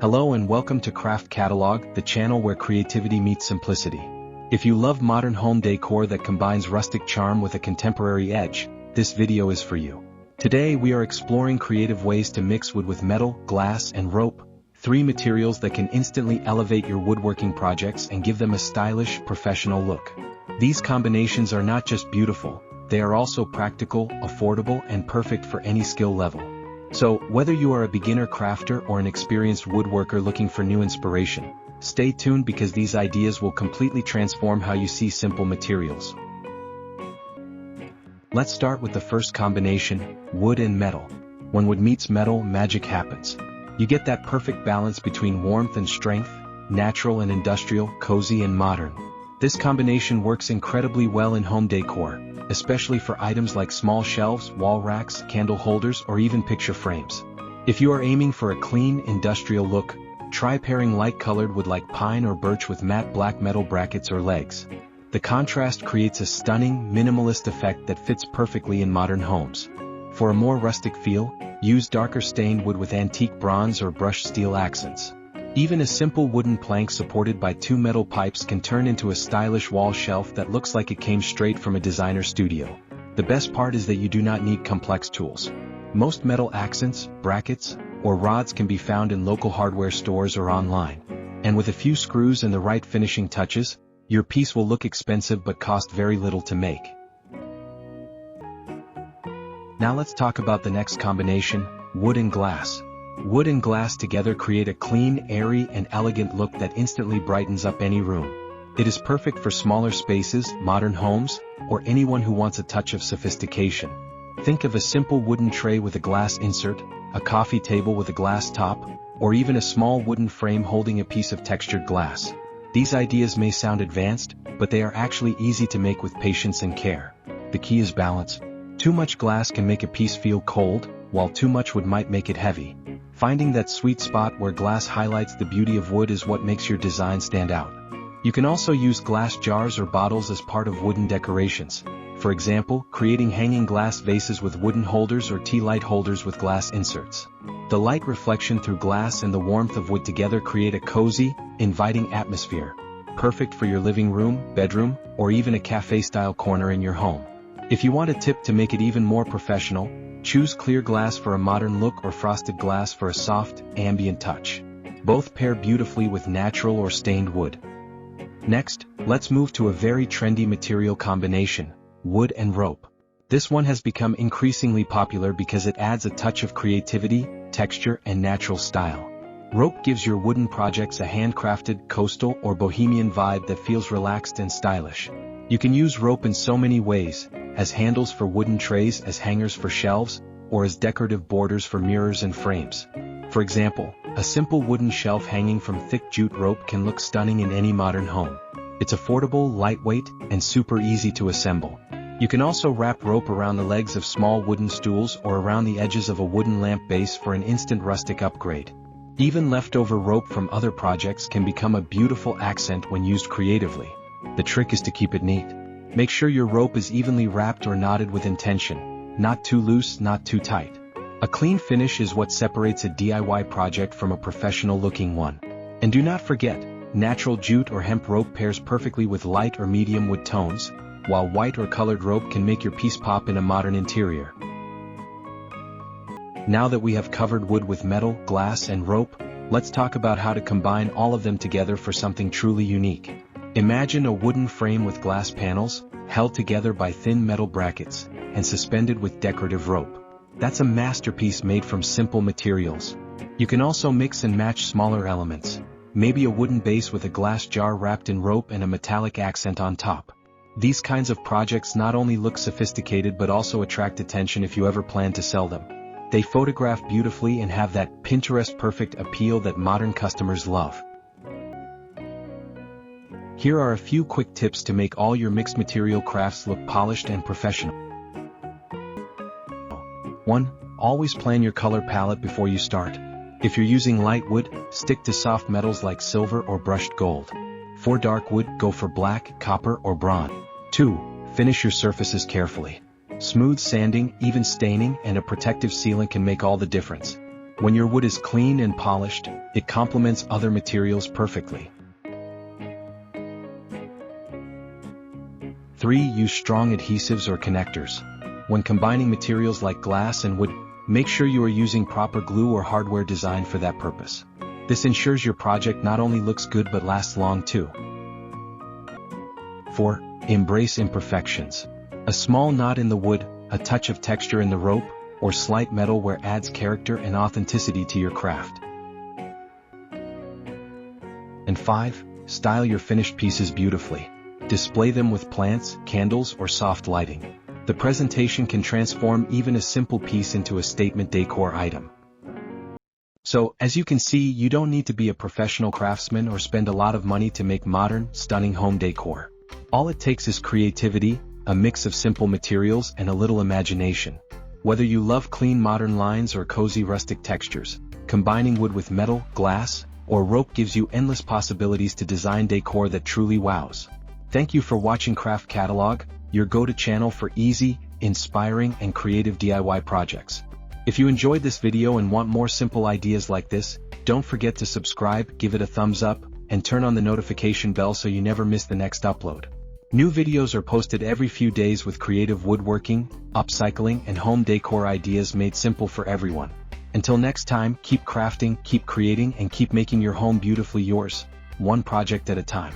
Hello and welcome to Craft Catalog, the channel where creativity meets simplicity. If you love modern home decor that combines rustic charm with a contemporary edge, this video is for you. Today we are exploring creative ways to mix wood with metal, glass, and rope, three materials that can instantly elevate your woodworking projects and give them a stylish, professional look. These combinations are not just beautiful, they are also practical, affordable, and perfect for any skill level. So, whether you are a beginner crafter or an experienced woodworker looking for new inspiration, stay tuned because these ideas will completely transform how you see simple materials. Let's start with the first combination, wood and metal. When wood meets metal, magic happens. You get that perfect balance between warmth and strength, natural and industrial, cozy and modern. This combination works incredibly well in home decor, especially for items like small shelves, wall racks, candle holders, or even picture frames. If you are aiming for a clean, industrial look, try pairing light-colored wood like pine or birch with matte black metal brackets or legs. The contrast creates a stunning, minimalist effect that fits perfectly in modern homes. For a more rustic feel, use darker stained wood with antique bronze or brushed steel accents. Even a simple wooden plank supported by two metal pipes can turn into a stylish wall shelf that looks like it came straight from a designer studio. The best part is that you do not need complex tools. Most metal accents, brackets, or rods can be found in local hardware stores or online. And with a few screws and the right finishing touches, your piece will look expensive but cost very little to make. Now let's talk about the next combination, wood and glass. Wood and glass together create a clean, airy, and elegant look that instantly brightens up any room. It is perfect for smaller spaces, modern homes, or anyone who wants a touch of sophistication. Think of a simple wooden tray with a glass insert, a coffee table with a glass top, or even a small wooden frame holding a piece of textured glass. These ideas may sound advanced, but they are actually easy to make with patience and care. The key is balance. Too much glass can make a piece feel cold, while too much wood might make it heavy. Finding that sweet spot where glass highlights the beauty of wood is what makes your design stand out. You can also use glass jars or bottles as part of wooden decorations. For example, creating hanging glass vases with wooden holders or tea light holders with glass inserts. The light reflection through glass and the warmth of wood together create a cozy, inviting atmosphere, perfect for your living room, bedroom, or even a cafe-style corner in your home. If you want a tip to make it even more professional, choose clear glass for a modern look or frosted glass for a soft, ambient touch. Both pair beautifully with natural or stained wood. Next, let's move to a very trendy material combination, wood and rope. This one has become increasingly popular because it adds a touch of creativity, texture, and natural style. Rope gives your wooden projects a handcrafted, coastal, or bohemian vibe that feels relaxed and stylish. You can use rope in so many ways, as handles for wooden trays, as hangers for shelves, or as decorative borders for mirrors and frames. For example, a simple wooden shelf hanging from thick jute rope can look stunning in any modern home. It's affordable, lightweight, and super easy to assemble. You can also wrap rope around the legs of small wooden stools or around the edges of a wooden lamp base for an instant rustic upgrade. Even leftover rope from other projects can become a beautiful accent when used creatively. The trick is to keep it neat. Make sure your rope is evenly wrapped or knotted with intention, not too loose, not too tight. A clean finish is what separates a DIY project from a professional-looking one. And do not forget, natural jute or hemp rope pairs perfectly with light or medium wood tones, while white or colored rope can make your piece pop in a modern interior. Now that we have covered wood with metal, glass, and rope, let's talk about how to combine all of them together for something truly unique. Imagine a wooden frame with glass panels, held together by thin metal brackets, and suspended with decorative rope. That's a masterpiece made from simple materials. You can also mix and match smaller elements. Maybe a wooden base with a glass jar wrapped in rope and a metallic accent on top. These kinds of projects not only look sophisticated but also attract attention if you ever plan to sell them. They photograph beautifully and have that Pinterest-perfect appeal that modern customers love. Here are a few quick tips to make all your mixed material crafts look polished and professional. 1. Always plan your color palette before you start. If you're using light wood, stick to soft metals like silver or brushed gold. For dark wood, go for black, copper, or bronze. 2. Finish your surfaces carefully. Smooth sanding, even staining, and a protective sealant can make all the difference. When your wood is clean and polished, it complements other materials perfectly. 3. Use strong adhesives or connectors. When combining materials like glass and wood, make sure you are using proper glue or hardware designed for that purpose. This ensures your project not only looks good but lasts long too. 4. Embrace imperfections. A small knot in the wood, a touch of texture in the rope, or slight metal wear adds character and authenticity to your craft. And 5. Style your finished pieces beautifully. Display them with plants, candles, or soft lighting. The presentation can transform even a simple piece into a statement decor item. So, as you can see, you don't need to be a professional craftsman or spend a lot of money to make modern, stunning home decor. All it takes is creativity, a mix of simple materials, and a little imagination. Whether you love clean modern lines or cozy rustic textures, combining wood with metal, glass, or rope gives you endless possibilities to design decor that truly wows. Thank you for watching Craft Catalog, your go-to channel for easy, inspiring, and creative DIY projects. If you enjoyed this video and want more simple ideas like this, don't forget to subscribe, give it a thumbs up, and turn on the notification bell so you never miss the next upload. New videos are posted every few days with creative woodworking, upcycling, and home decor ideas made simple for everyone. Until next time, keep crafting, keep creating, and keep making your home beautifully yours, one project at a time.